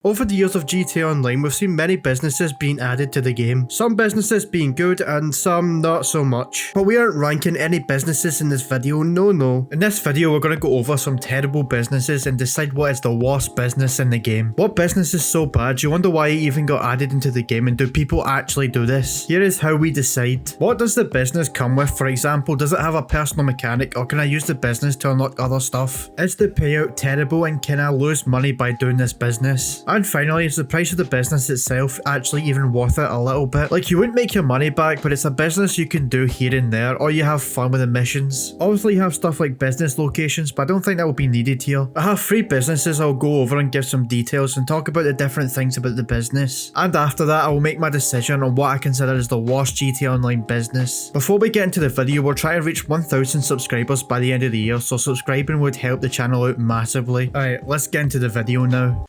Over the years of GTA Online, we've seen many businesses being added to the game. Some businesses being good and some not so much. But we aren't ranking any businesses in this video, no. In this video, we're going to go over some terrible businesses and decide what is the worst business in the game. What business is so bad you wonder why it even got added into the game, and do people actually do this? Here is how we decide. What does the business come with? For example, does it have a personal mechanic, or can I use the business to unlock other stuff? Is the payout terrible, and can I lose money by doing this business? And finally, is the price of the business itself actually even worth it a little bit? Like, you wouldn't make your money back, but it's a business you can do here and there, or you have fun with the missions. Obviously, you have stuff like business locations, but I don't think that will be needed here. I have 3 businesses I'll go over and give some details and talk about the different things about the business. And after that, I will make my decision on what I consider as the worst GTA Online business. Before we get into the video, we're trying to reach 1,000 subscribers by the end of the year, so subscribing would help the channel out massively. Alright, let's get into the video now.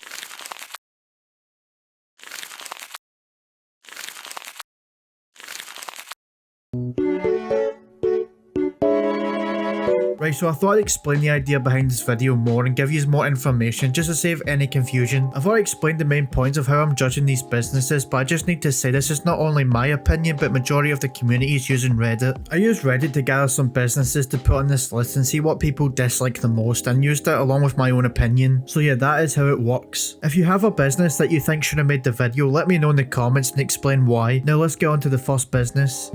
Right, so I thought I'd explain the idea behind this video more and give you more information just to save any confusion. I've already explained the main points of how I'm judging these businesses, but I just need to say this is not only my opinion, but majority of the community is using Reddit. I used Reddit to gather some businesses to put on this list and see what people dislike the most, and used it along with my own opinion. So yeah, that is how it works. If you have a business that you think should have made the video, let me know in the comments and explain why. Now let's get on to the first business.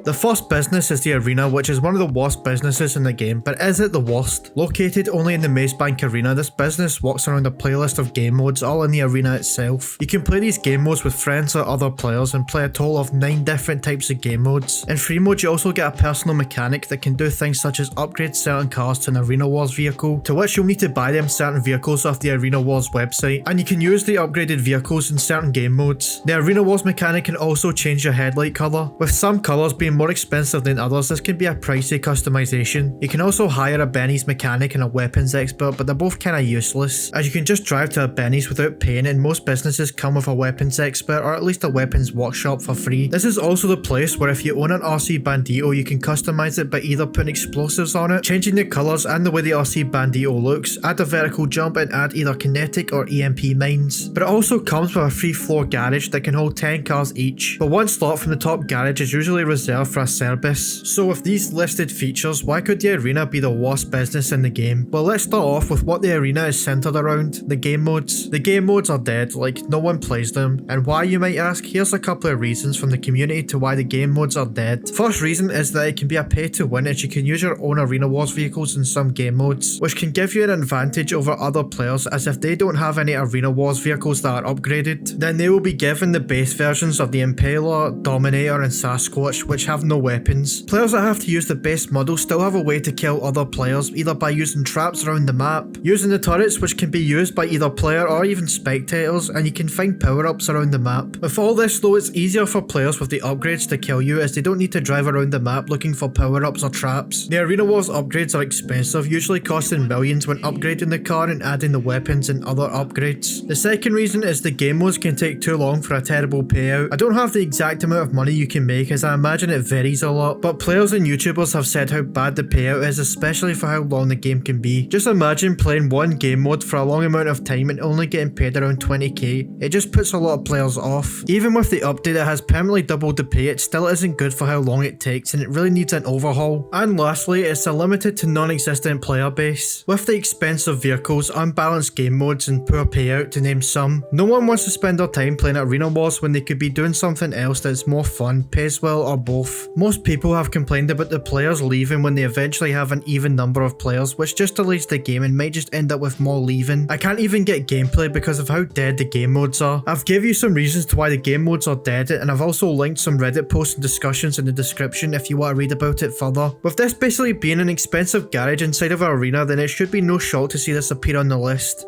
The first business is the Arena, which is one of the worst businesses in the game, but is it the worst? Located only in the Maze Bank Arena, this business works around a playlist of game modes all in the arena itself. You can play these game modes with friends or other players and play a total of 9 different types of game modes. In free mode, you also get a personal mechanic that can do things such as upgrade certain cars to an Arena Wars vehicle, to which you'll need to buy them certain vehicles off the Arena Wars website, and you can use the upgraded vehicles in certain game modes. The Arena Wars mechanic can also change your headlight colour, with some colours being more expensive than others. This can be a pricey customization. You can also hire a Benny's mechanic and a weapons expert, but they're both kinda useless, as you can just drive to a Benny's without paying, and most businesses come with a weapons expert or at least a weapons workshop for free. This is also the place where if you own an RC Bandito, you can customize it by either putting explosives on it, changing the colours and the way the RC Bandito looks, add a vertical jump, and add either kinetic or EMP mines. But it also comes with a free floor garage that can hold 10 cars each, but one slot from the top garage is usually reserved for a service. So with these listed features, why could the Arena be the worst business in the game? Well, let's start off with what the Arena is centered around: the game modes. The game modes are dead, like no one plays them. And why, you might ask? Here's a couple of reasons from the community to why the game modes are dead. First reason is that it can be a pay to win, as you can use your own Arena Wars vehicles in some game modes, which can give you an advantage over other players, as if they don't have any Arena Wars vehicles that are upgraded, then they will be given the base versions of the Impaler, Dominator and Sasquatch, which have no weapons. Players that have to use the base model still have a way to kill other players, either by using traps around the map, using the turrets, which can be used by either player or even spectators, and you can find power-ups around the map. With all this though, it's easier for players with the upgrades to kill you, as they don't need to drive around the map looking for power-ups or traps. The Arena Wars upgrades are expensive, usually costing millions when upgrading the car and adding the weapons and other upgrades. The second reason is the game modes can take too long for a terrible payout. I don't have the exact amount of money you can make, as I imagine it varies a lot, but players and YouTubers have said how bad the payout is, especially for how long the game can be. Just imagine playing one game mode for a long amount of time and only getting paid around 20k. It just puts a lot of players off. Even with the update that has permanently doubled the pay, it still isn't good for how long it takes, and it really needs an overhaul. And lastly, it's a limited to non-existent player base. With the expensive vehicles, unbalanced game modes and poor payout, to name some, no one wants to spend their time playing Arena Wars when they could be doing something else that's more fun, pays well, or both. Most people have complained about the players leaving when they eventually have an even number of players, which just delays the game and might just end up with more leaving. I can't even get gameplay because of how dead the game modes are. I've gave you some reasons to why the game modes are dead, and I've also linked some Reddit posts and discussions in the description if you want to read about it further. With this basically being an expensive garage inside of an arena, then it should be no shock to see this appear on the list.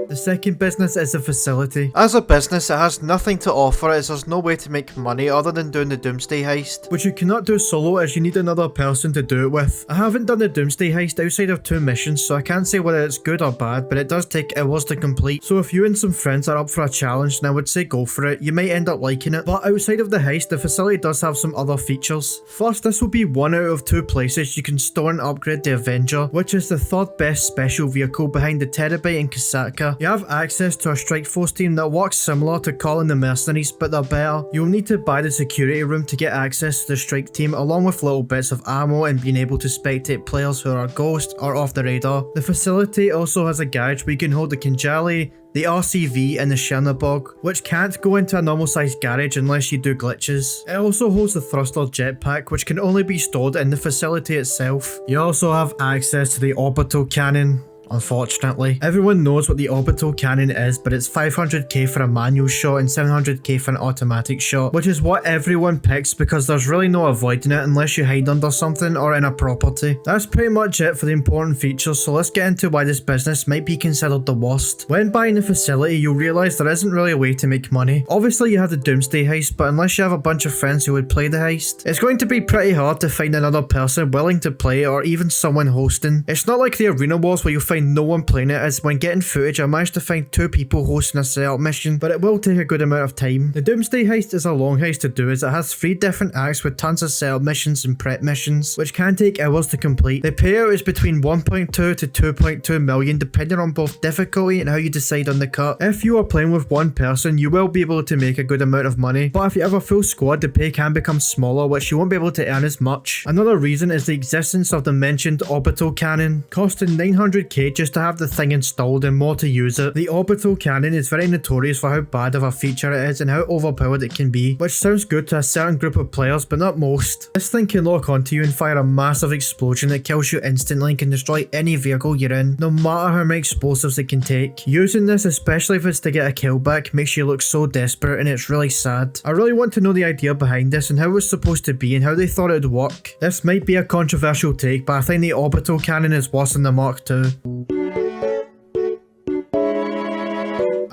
The second business is a facility. As a business, it has nothing to offer as there's no way to make money other than doing the Doomsday Heist, which you cannot do solo as you need another person to do it with. I haven't done the Doomsday Heist outside of 2 missions, so I can't say whether it's good or bad, but it does take hours to complete. So if you and some friends are up for a challenge, then I would say go for it. You might end up liking it. But outside of the heist, the facility does have some other features. First, this will be 1 out of 2 places you can store and upgrade the Avenger, which is the 3rd best special vehicle behind the Terabyte and Kasaka. You have access to a strike force team that works similar to calling the mercenaries, but they're better. You'll need to buy the security room to get access to the strike team, along with little bits of ammo and being able to spectate players who are ghost or off the radar. The facility also has a garage where you can hold the Kinjali, the RCV and the Chernobog, which can't go into a normal sized garage unless you do glitches. It also holds the thruster jetpack, which can only be stored in the facility itself. You also have access to the orbital cannon. Unfortunately, everyone knows what the orbital cannon is, but it's 500k for a manual shot and 700k for an automatic shot, which is what everyone picks because there's really no avoiding it unless you hide under something or in a property. That's pretty much it for the important features, so let's get into why this business might be considered the worst. When buying the facility, you'll realise there isn't really a way to make money. Obviously you have the Doomsday Heist, but unless you have a bunch of friends who would play the heist, it's going to be pretty hard to find another person willing to play or even someone hosting. It's not like the Arena Wars where you'll find no one playing it, as when getting footage I managed to find 2 people hosting a setup mission, but it will take a good amount of time. The Doomsday Heist is a long heist to do as it has 3 different acts with tons of setup missions and prep missions, which can take hours to complete. The payout is between 1.2 to 2.2 million depending on both difficulty and how you decide on the cut. If you are playing with one person, you will be able to make a good amount of money, but if you have a full squad, the pay can become smaller, which you won't be able to earn as much. Another reason is the existence of the mentioned orbital cannon, costing 900k just to have the thing installed and more to use it. The orbital cannon is very notorious for how bad of a feature it is and how overpowered it can be, which sounds good to a certain group of players but not most. This thing can lock onto you and fire a massive explosion that kills you instantly and can destroy any vehicle you're in, no matter how many explosives it can take. Using this, especially if it's to get a kill back, makes you look so desperate and it's really sad. I really want to know the idea behind this and how it was supposed to be and how they thought it would work. This might be a controversial take, but I think the orbital cannon is worse than the Mark II.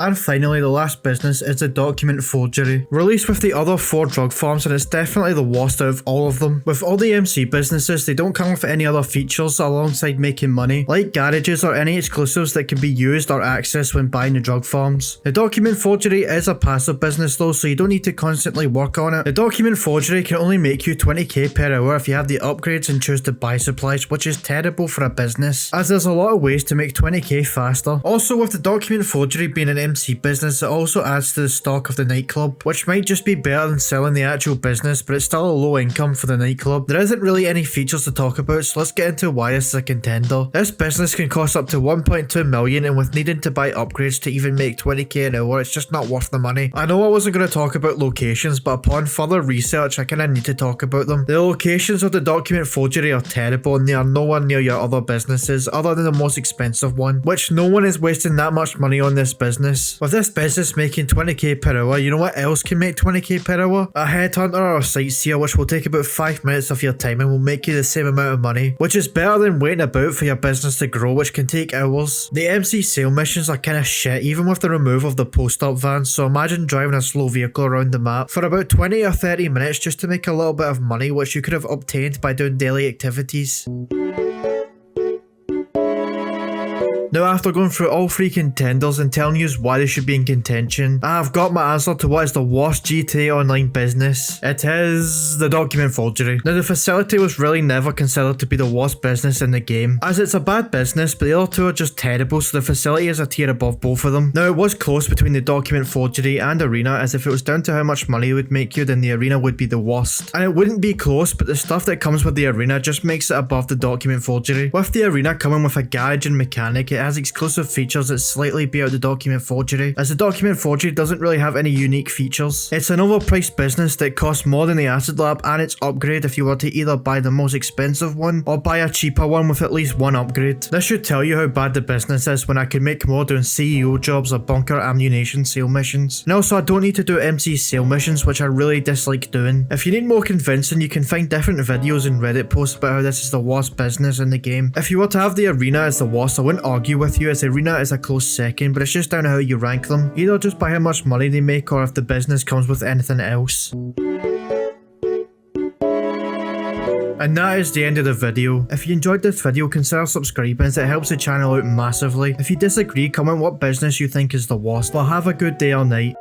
And finally, the last business is the document forgery. Released with the other 4 drug farms, and it's definitely the worst out of all of them. With all the MC businesses, they don't come with any other features alongside making money, like garages or any exclusives that can be used or accessed when buying the drug farms. The document forgery is a passive business though, so you don't need to constantly work on it. The document forgery can only make you 20k per hour if you have the upgrades and choose to buy supplies, which is terrible for a business, as there's a lot of ways to make 20k faster. Also, with the document forgery being an MC business, it also adds to the stock of the nightclub, which might just be better than selling the actual business, but it's still a low income for the nightclub. There isn't really any features to talk about, so let's get into why this is a contender. This business can cost up to 1.2 million, and with needing to buy upgrades to even make 20k an hour, it's just not worth the money. I know I wasn't going to talk about locations, but upon further research I kinda need to talk about them. The locations of the document forgery are terrible and they are nowhere near your other businesses other than the most expensive one, which no one is wasting that much money on this business. With this business making 20k per hour, you know what else can make 20k per hour? A headhunter or a sightseer, which will take about 5 minutes of your time and will make you the same amount of money, which is better than waiting about for your business to grow, which can take hours. The MC sale missions are kinda shit even with the removal of the post-up vans, so imagine driving a slow vehicle around the map for about 20 or 30 minutes just to make a little bit of money, which you could have obtained by doing daily activities. Now, after going through all 3 contenders and telling you why they should be in contention, I have got my answer to what is the worst GTA Online business. It is the document forgery. Now, the facility was really never considered to be the worst business in the game, as it's a bad business, but the other 2 are just terrible, so the facility is a tier above both of them. Now, it was close between the document forgery and Arena, as if it was down to how much money it would make you, then the Arena would be the worst. And it wouldn't be close, but the stuff that comes with the Arena just makes it above the document forgery. With the Arena coming with a garage and mechanic, it has exclusive features that slightly beat out the document forgery, as the document forgery doesn't really have any unique features. It's an overpriced business that costs more than the acid lab and its upgrade if you were to either buy the most expensive one or buy a cheaper one with at least 1 upgrade. This should tell you how bad the business is when I could make more doing CEO jobs or bunker ammunition sale missions. And also, I don't need to do MC sale missions, which I really dislike doing. If you need more convincing, you can find different videos and Reddit posts about how this is the worst business in the game. If you were to have the Arena as the worst, I wouldn't argue argue with you as Arena is a close second, but it's just down to how you rank them, either just by how much money they make or if the business comes with anything else. And that is the end of the video. If you enjoyed this video, consider subscribing as it helps the channel out massively. If you disagree, comment what business you think is the worst. Well, have a good day or night.